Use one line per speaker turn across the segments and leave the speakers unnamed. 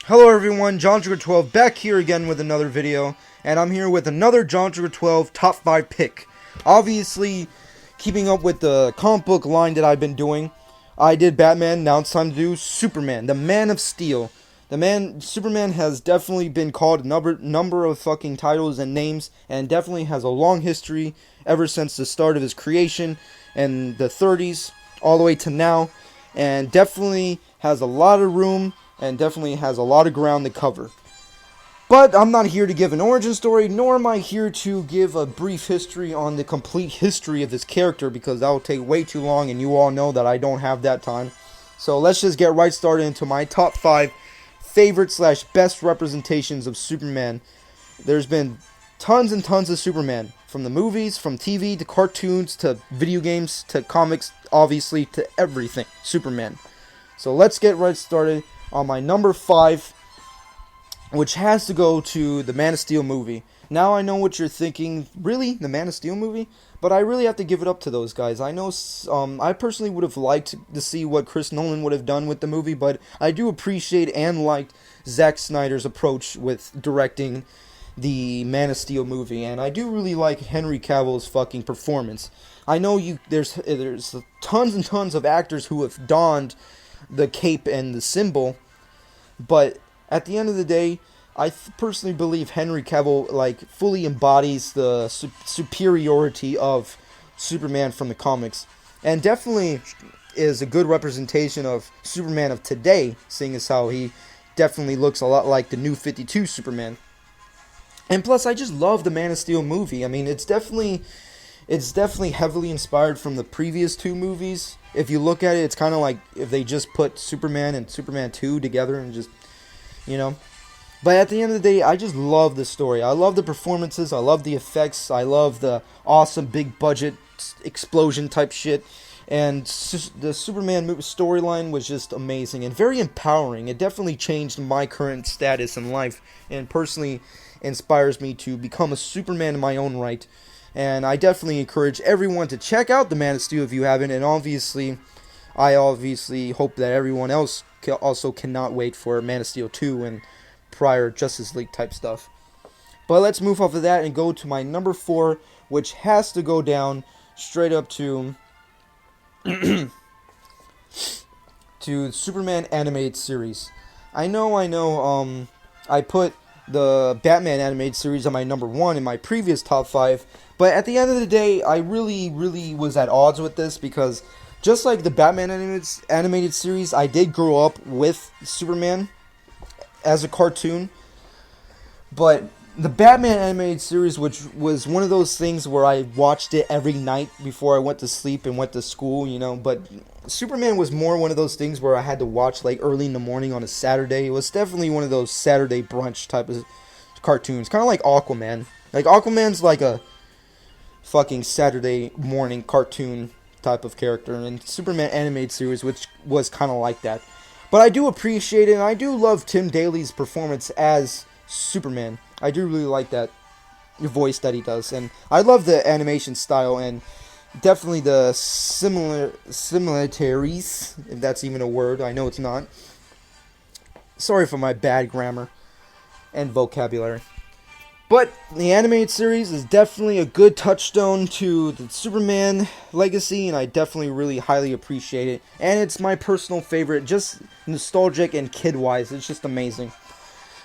Hello everyone, John Trigger 12 back here again with another video, and I'm here with another John Trigger 12 top 5 pick. Obviously, keeping up with the comic book line that I've been doing, I did Batman, now it's time to do Superman, the Man of Steel. Superman has definitely been called a number of fucking titles and names, and definitely has a long history ever since the start of his creation in the 30s, all the way to now, and definitely has a lot of room and definitely has a lot of ground to cover. But I'm not here to give an origin story, nor am I here to give a brief history on the complete history of this character, because that will take way too long, and you all know that I don't have that time. So let's just get right started into my top 5 favorite slash best representations of Superman. There's been tons and tons of Superman, from the movies, from TV, to cartoons, to video games, to comics, obviously, to everything. Superman. So let's get right started on my number 5, which has to go to the Man of Steel movie. Now I know what you're thinking, really? The Man of Steel movie? But I really have to give it up to those guys. I know, I personally would have liked to see what Chris Nolan would have done with the movie, but I do appreciate and liked Zack Snyder's approach with directing the Man of Steel movie, and I do really like Henry Cavill's fucking performance. I know there's tons and tons of actors who have donned the cape and the symbol, but at the end of the day, I personally believe Henry Cavill fully embodies the superiority of Superman from the comics, and definitely is a good representation of Superman of today, seeing as how he definitely looks a lot like the New 52 Superman. And plus, I just love the Man of Steel movie. I mean, it's definitely heavily inspired from the previous two movies. If you look at it, it's kind of like if they just put Superman and Superman 2 together and just, you know. But at the end of the day, I just love the story. I love the performances. I love the effects. I love the awesome big budget explosion type shit. And the Superman storyline was just amazing and very empowering. It definitely changed my current status in life, and personally inspires me to become a Superman in my own right. And I definitely encourage everyone to check out the Man of Steel if you haven't. And I obviously hope that everyone else also cannot wait for Man of Steel 2 and prior Justice League type stuff. But let's move off of that and go to my number 4, which has to go down straight up to to Superman animated series. I know. I put the Batman animated series on my number 1 in my previous top 5, but at the end of the day, I really was at odds with this, because just like the Batman animated series, I did grow up with Superman as a cartoon, but the Batman animated series, which was one of those things where I watched it every night before I went to sleep and went to school, but Superman was more one of those things where I had to watch early in the morning on a Saturday. It was definitely one of those Saturday brunch type of cartoons, kind of like Aquaman. Aquaman's like a fucking Saturday morning cartoon type of character, and Superman animated series, which was kind of like that. But I do appreciate it, and I do love Tim Daly's performance as Superman. I do really like that voice that he does, and I love the animation style, and definitely the similarities, if that's even a word. I know it's not. Sorry for my bad grammar and vocabulary. But the animated series is definitely a good touchstone to the Superman legacy, and I definitely really highly appreciate it. And it's my personal favorite, just nostalgic and kid-wise. It's just amazing.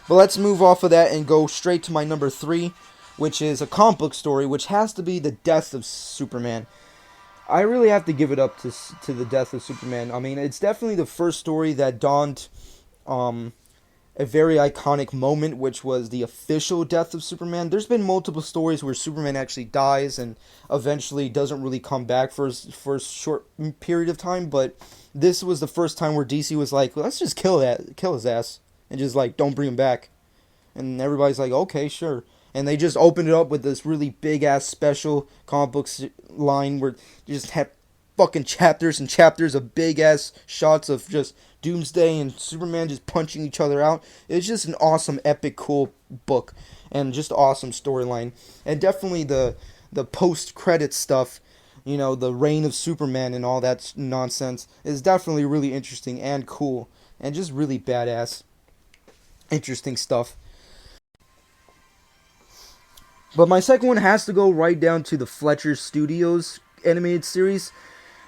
But let's move off of that and go straight to my number 3, which is a comic book story, which has to be the death of Superman. I really have to give it up to the death of Superman. I mean, it's definitely the first story that dawned a very iconic moment, which was the official death of Superman. There's been multiple stories where Superman actually dies and eventually doesn't really come back for a short period of time, but this was the first time where DC was like, let's just kill his ass, and just don't bring him back. And everybody's like, okay, sure. And they just opened it up with this really big ass special comic book line where you just had fucking chapters and chapters of big ass shots of just Doomsday and Superman just punching each other out. It's just an awesome, epic, cool book, and just awesome storyline. And definitely the post credit stuff, the reign of Superman and all that nonsense, is definitely really interesting and cool and just really badass. interesting stuff. But my second one has to go right down to the Fletcher Studios animated series.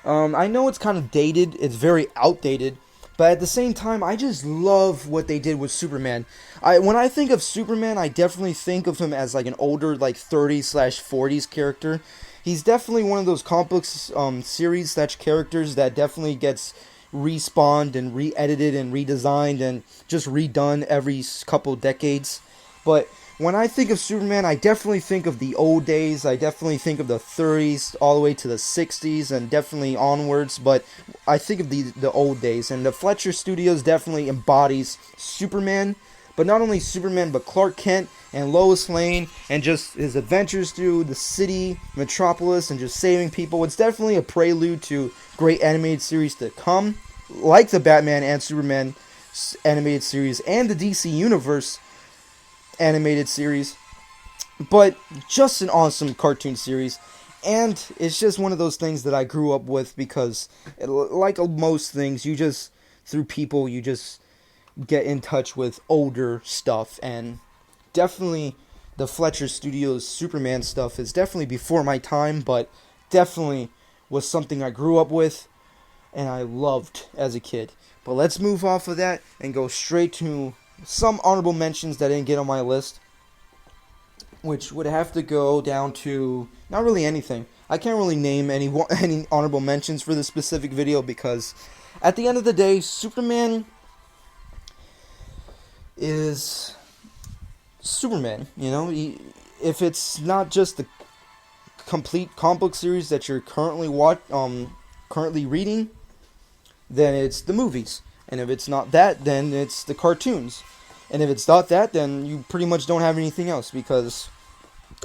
I know it's kind of dated, it's very outdated, but at the same time, I just love what they did with Superman. When I think of Superman, I definitely think of him as like an older, like 30s/40s character. He's definitely one of those comic books series slash characters that definitely gets respawned and re-edited and redesigned and just redone every couple decades. But when I think of Superman, I definitely think of the old days. I definitely think of the 30s all the way to the 60s and definitely onwards. But I think of the old days. And the Fletcher Studios definitely embodies Superman. But not only Superman, but Clark Kent and Lois Lane and just his adventures through the city, Metropolis, and just saving people. It's definitely a prelude to great animated series to come, like the Batman and Superman animated series and the DC Universe animated series, but just an awesome cartoon series. And it's just one of those things that I grew up with because, like most things, you just, through people, you just get in touch with older stuff. And definitely the Fletcher Studios Superman stuff is definitely before my time, but definitely was something I grew up with and I loved as a kid. But let's move off of that and go straight to some honorable mentions that didn't get on my list, which would have to go down to not really anything. I can't really name any honorable mentions for this specific video because at the end of the day, Superman is Superman. You know, if it's not just the complete comic book series that you're currently reading, then it's the movies. And if it's not that, then it's the cartoons. And if it's not that, then you pretty much don't have anything else. Because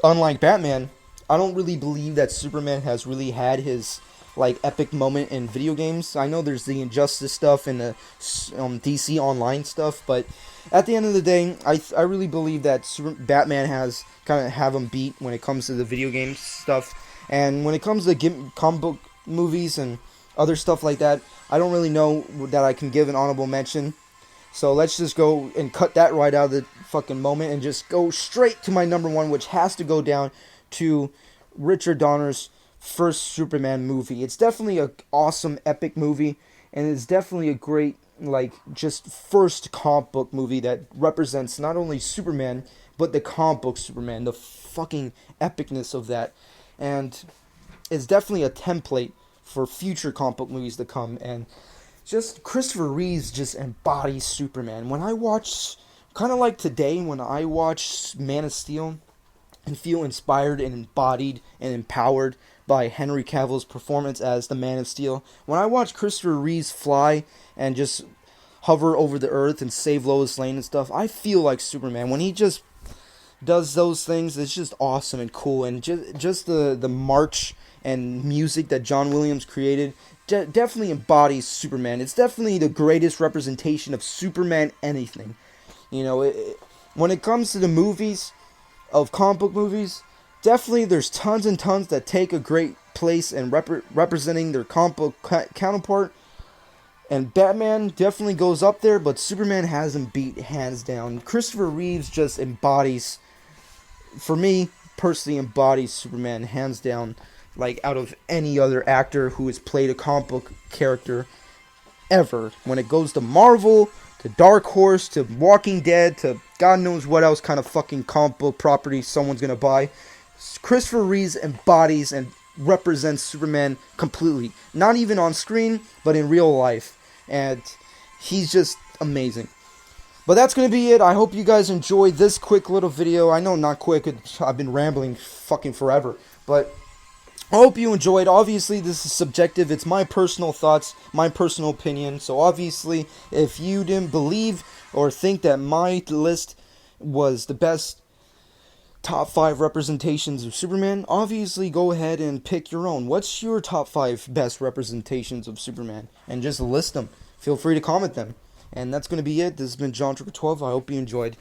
unlike Batman, I don't really believe that Superman has really had his like epic moment in video games. I know there's the Injustice stuff and the DC Online stuff, but at the end of the day, I really believe that Batman has kind of have him beat when it comes to the video game stuff. And when it comes to comic book movies and other stuff like that, I don't really know that I can give an honorable mention. So let's just go and cut that right out of the fucking moment and just go straight to my number one, which has to go down to Richard Donner's first Superman movie. It's definitely an awesome, epic movie, and it's definitely a great, like, just first comic book movie that represents not only Superman, but the comic book Superman, the fucking epicness of that. And it's definitely a template for future comic book movies to come, and just Christopher Reeves just embodies Superman. When I watch, kind of like today, when I watch Man of Steel and feel inspired and embodied and empowered by Henry Cavill's performance as the Man of Steel, when I watch Christopher Reeves fly and just hover over the earth and save Lois Lane and stuff, I feel like Superman. When he just does those things, it's just awesome and cool, and just the march and music that John Williams created definitely embodies Superman. It's definitely the greatest representation of Superman anything. You know, when it comes to the movies, of comic book movies, definitely there's tons and tons that take a great place in representing their comic book counterpart. And Batman definitely goes up there, but Superman has him beat hands down. Christopher Reeves just embodies, for me, personally embodies Superman hands down, like out of any other actor who has played a comic book character ever. When it goes to Marvel, to Dark Horse, to Walking Dead, to God knows what else kind of fucking comic book property someone's gonna buy, Christopher Reeves embodies and represents Superman completely. Not even on screen, but in real life. And he's just amazing. But that's going to be it. I hope you guys enjoyed this quick little video. I know not quick. I've been rambling fucking forever. But I hope you enjoyed. Obviously, this is subjective. It's my personal thoughts, my personal opinion. So obviously, if you didn't believe or think that my list was the best top 5 representations of Superman, obviously go ahead and pick your own. What's your top 5 best representations of Superman? And just list them. Feel free to comment them. And that's going to be it. This has been John Triple 12. I hope you enjoyed.